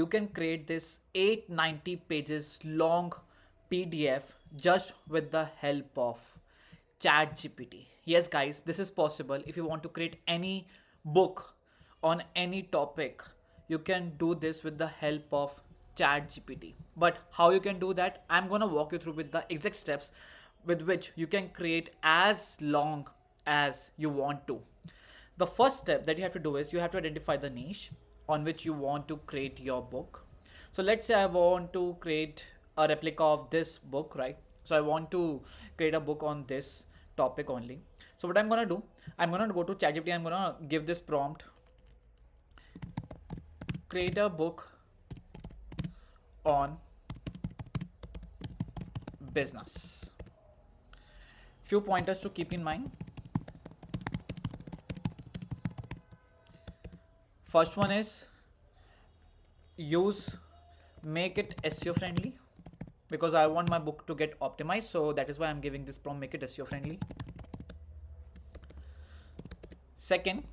you can create this 890 pages long PDF just with the help of ChatGPT. Yes, guys, this is possible. If you want to create any book on any topic, you can do this with the help of ChatGPT. But how you can do that, I'm gonna walk you through with the exact steps with which you can create as long as you want to. The first step that you have to do is you have to identify the niche on which you want to create your book. So let's say I want to create a replica of this book, right? So I want to create a book on this topic only. So what I'm gonna do, I'm gonna go to ChatGPT. I'm gonna give this prompt: create a book on business. Few pointers to keep in mind. First one is use make it SEO friendly, because I want my book to get optimized. So that is why I'm giving this prompt: make it SEO friendly. Second,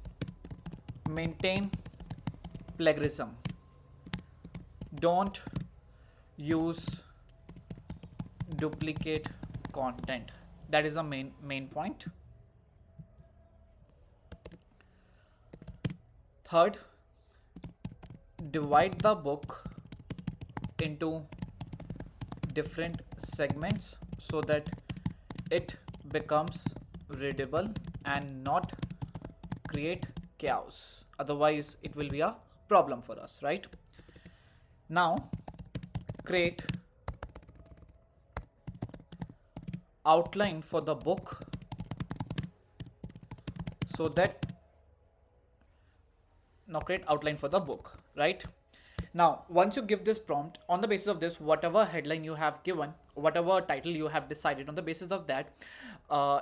maintain plagiarism. Don't use duplicate content. That is the main point. Third, divide the book into different segments so that it becomes readable and not create chaos. Otherwise, it will be a problem for us, right? Now, create outline for the book so that now create outline for the book, right? Now once you give this prompt, on the basis of this, whatever headline you have given, whatever title you have decided, on the basis of that,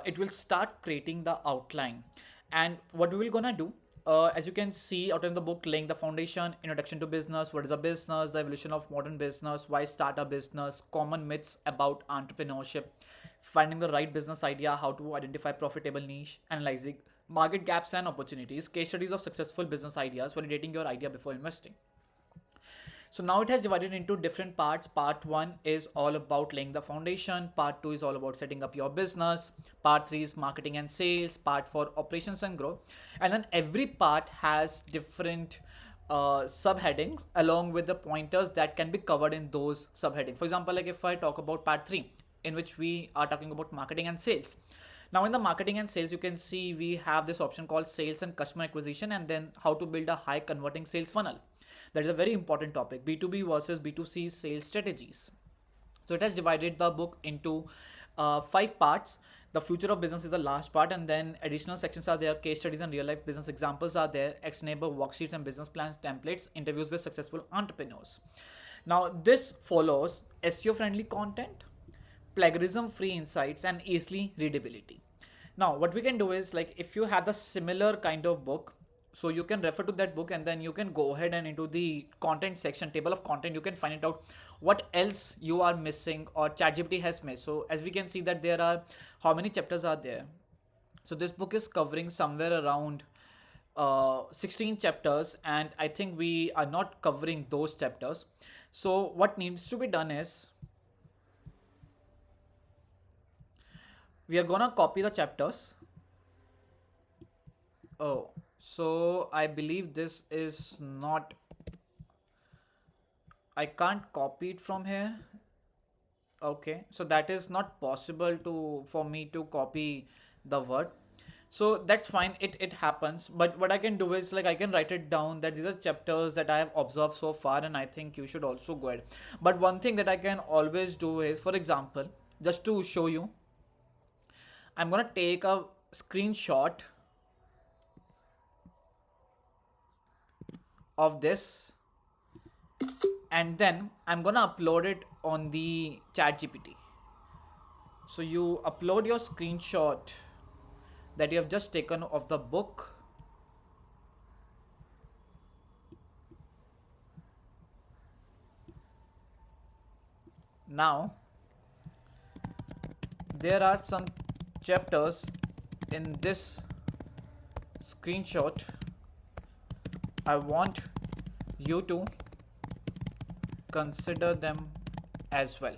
it will start creating the outline. And what we will gonna do, as you can see out in the book, laying the foundation, introduction to business, what is a business, the evolution of modern business, why start a business, common myths about entrepreneurship, finding the right business idea, how to identify profitable niche, analyzing market gaps and opportunities, case studies of successful business ideas, validating your idea before investing. So now it has divided into different parts. Part 1 is all about laying the foundation. Part 2 is all about setting up your business. Part 3 is marketing and sales. Part 4, operations and growth. And then every part has different subheadings along with the pointers that can be covered in those subheadings. For example, like if I talk about part 3, in which we are talking about marketing and sales. Now in the marketing and sales, you can see we have this option called sales and customer acquisition, and then how to build a high converting sales funnel. That is a very important topic: B2B versus B2C sales strategies. So it has divided the book into 5 parts. The future of business is the last part, and then additional sections are there: case studies and real life business examples are there, ex-neighbor worksheets and business plans templates, interviews with successful entrepreneurs. Now this follows SEO friendly content, plagiarism free insights, and easily readability. Now what we can do is, like, if you have the similar kind of book, so you can refer to that book and then you can go ahead and into the content section, table of content, you can find it out what else you are missing or ChatGPT has missed. So as we can see that there are, how many chapters are there? So this book is covering somewhere around 16 chapters, and I think we are not covering those chapters. So what needs to be done is, we are gonna copy the chapters. Oh, so I believe this is not, I can't copy it from here. Okay, so that is not possible to for me to copy the word. So that's fine, it happens. But what I can do is, like, I can write it down that these are chapters that I have observed so far, and I think you should also go ahead. But one thing that I can always do is, for example, just to show you, I'm gonna take a screenshot of this, and then I'm gonna upload it on the ChatGPT. So you upload your screenshot that you have just taken of the book. Now there are some chapters in this screenshot. I want you to consider them as well.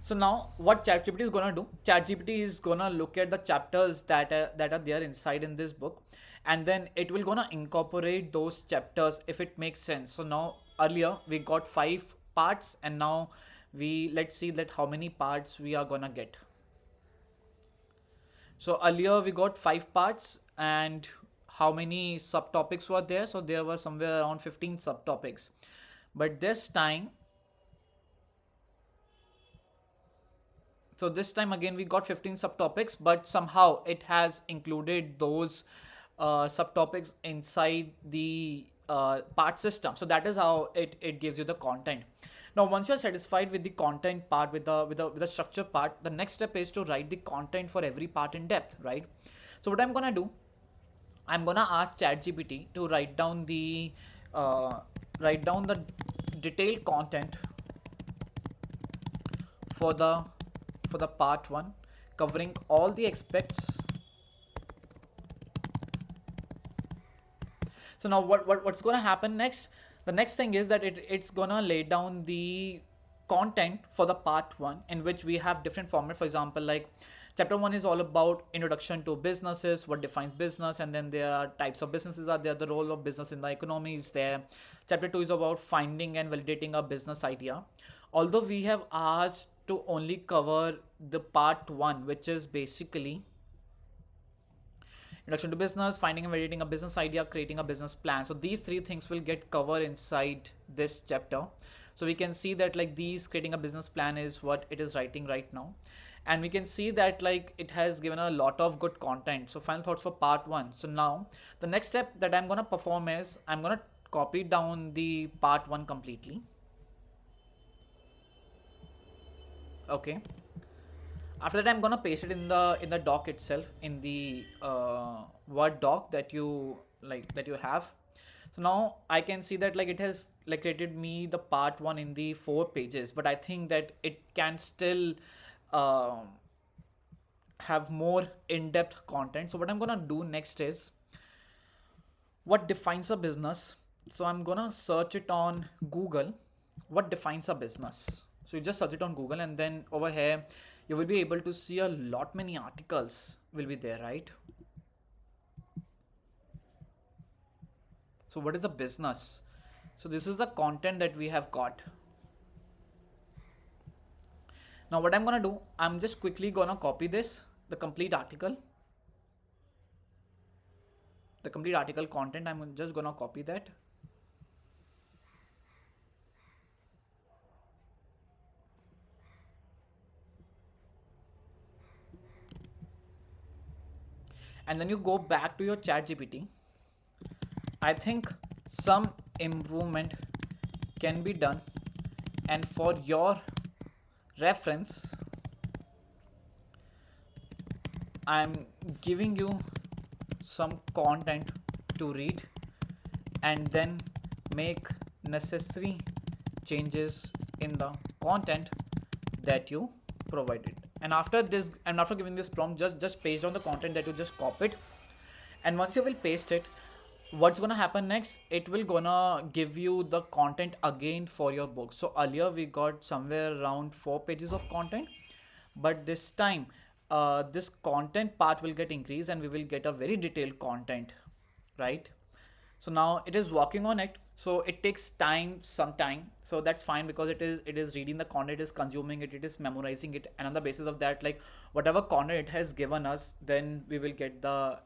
So now what ChatGPT is gonna do? ChatGPT is gonna look at the chapters that are there inside in this book, and then it will gonna incorporate those chapters if it makes sense. So now earlier we got 5 parts, and now we let's see that how many parts we are gonna get. So earlier we got 5 parts, and how many subtopics were there? So there were somewhere around 15 subtopics. But this time, so this time again we got 15 subtopics, but somehow it has included those subtopics inside the part system. So that is how it gives you the content. Now once you're satisfied with the content part, with the structure part, the next step is to write the content for every part in depth, right? So what I'm gonna do, I'm gonna ask ChatGPT to uh, write down the detailed content for the part one, covering all the aspects. So now what's gonna happen next? The next thing is that it's gonna lay down the content for the part one, in which we have different format. For example, like chapter one is all about introduction to businesses, what defines business, and then there are types of businesses are there, the role of business in the economy is there. Chapter two is about finding and validating a business idea. Although we have asked to only cover the part one, which is basically introduction to business, finding and validating a business idea, creating a business plan. So these three things will get covered inside this chapter. So we can see that like these creating a business plan is what it is writing right now. And we can see that like it has given a lot of good content. So final thoughts for part one. So now the next step that I'm gonna perform is I'm gonna copy down the part one completely. Okay. After that, I'm gonna paste it in the doc itself, in the Word doc that you have. So now I can see that like it has like created me the part one in the 4 pages, but I think that it can still um have more in-depth content. So what I'm gonna do next is what defines a business. So I'm gonna search it on Google. What defines a business? So you just search it on Google, and then over here you will be able to see a lot many articles will be there, right? So what is a business? So this is the content that we have got. Now what I'm gonna do, I'm just quickly gonna copy this, the complete article, content. I'm just gonna copy that. And then you go back to your chat GPT. I think some improvement can be done, and for your reference, I'm giving you some content to read, and then make necessary changes in the content that you provided. And after this, and after giving this prompt, just paste down the content that you just copied. And once you will paste it, what's gonna happen next, it will gonna give you the content again for your book. So earlier we got somewhere around 4 pages of content, but this time this content part will get increased, and we will get a very detailed content, right? So now it is working on it, so it takes time, some time. So that's fine, because it is reading the content, it is consuming it, it is memorizing it, and on the basis of that, like whatever content it has given us, then we will get the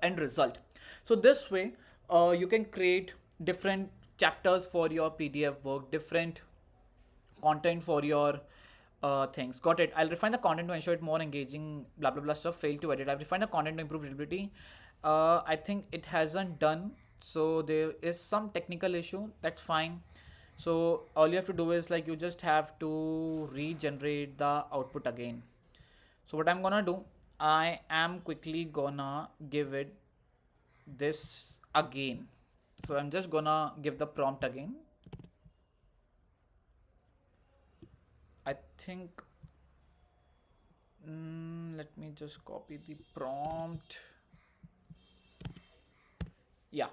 end result. So this way you can create different chapters for your PDF book, different content for your things. Got it. I'll refine the content to ensure it more engaging, blah blah blah stuff. Failed to edit. I've refined the content to improve readability. I think it hasn't done, so there is some technical issue. That's fine. So all you have to do is like you just have to regenerate the output again. So what I'm gonna do, I am quickly gonna give it this again. So I'm just gonna give the prompt again. I think let me just copy the prompt. Yeah.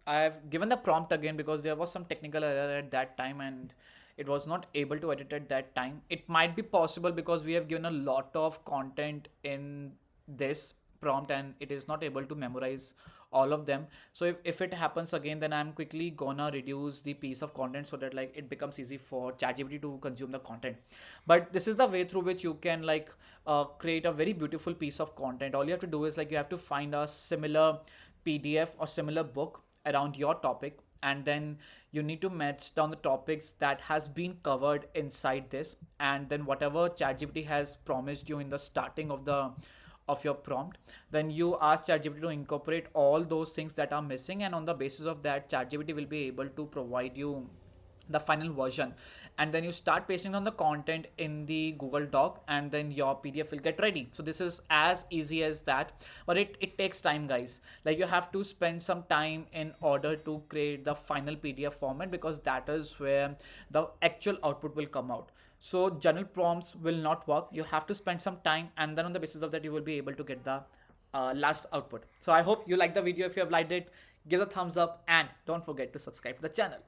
I've given the prompt again because there was some technical error at that time and it was not able to edit at that time. It might be possible because we have given a lot of content in this prompt and it is not able to memorize all of them. So if it happens again, then I'm quickly gonna reduce the piece of content so that like it becomes easy for ChatGPT to consume the content. But this is the way through which you can like create a very beautiful piece of content. All you have to do is like you have to find a similar PDF or similar book around your topic, and then you need to match down the topics that has been covered inside this, and then whatever ChatGPT has promised you in the starting of your prompt, then you ask ChatGPT to incorporate all those things that are missing, and on the basis of that, ChatGPT will be able to provide you the final version. And then you start pasting on the content in the Google Doc, and then your PDF will get ready. So this is as easy as that, but it takes time, guys. Like you have to spend some time in order to create the final PDF format, because that is where the actual output will come out. So general prompts will not work. You have to spend some time, and then on the basis of that you will be able to get the last output. So I hope you like the video. If you have liked it, give a thumbs up and don't forget to subscribe to the channel.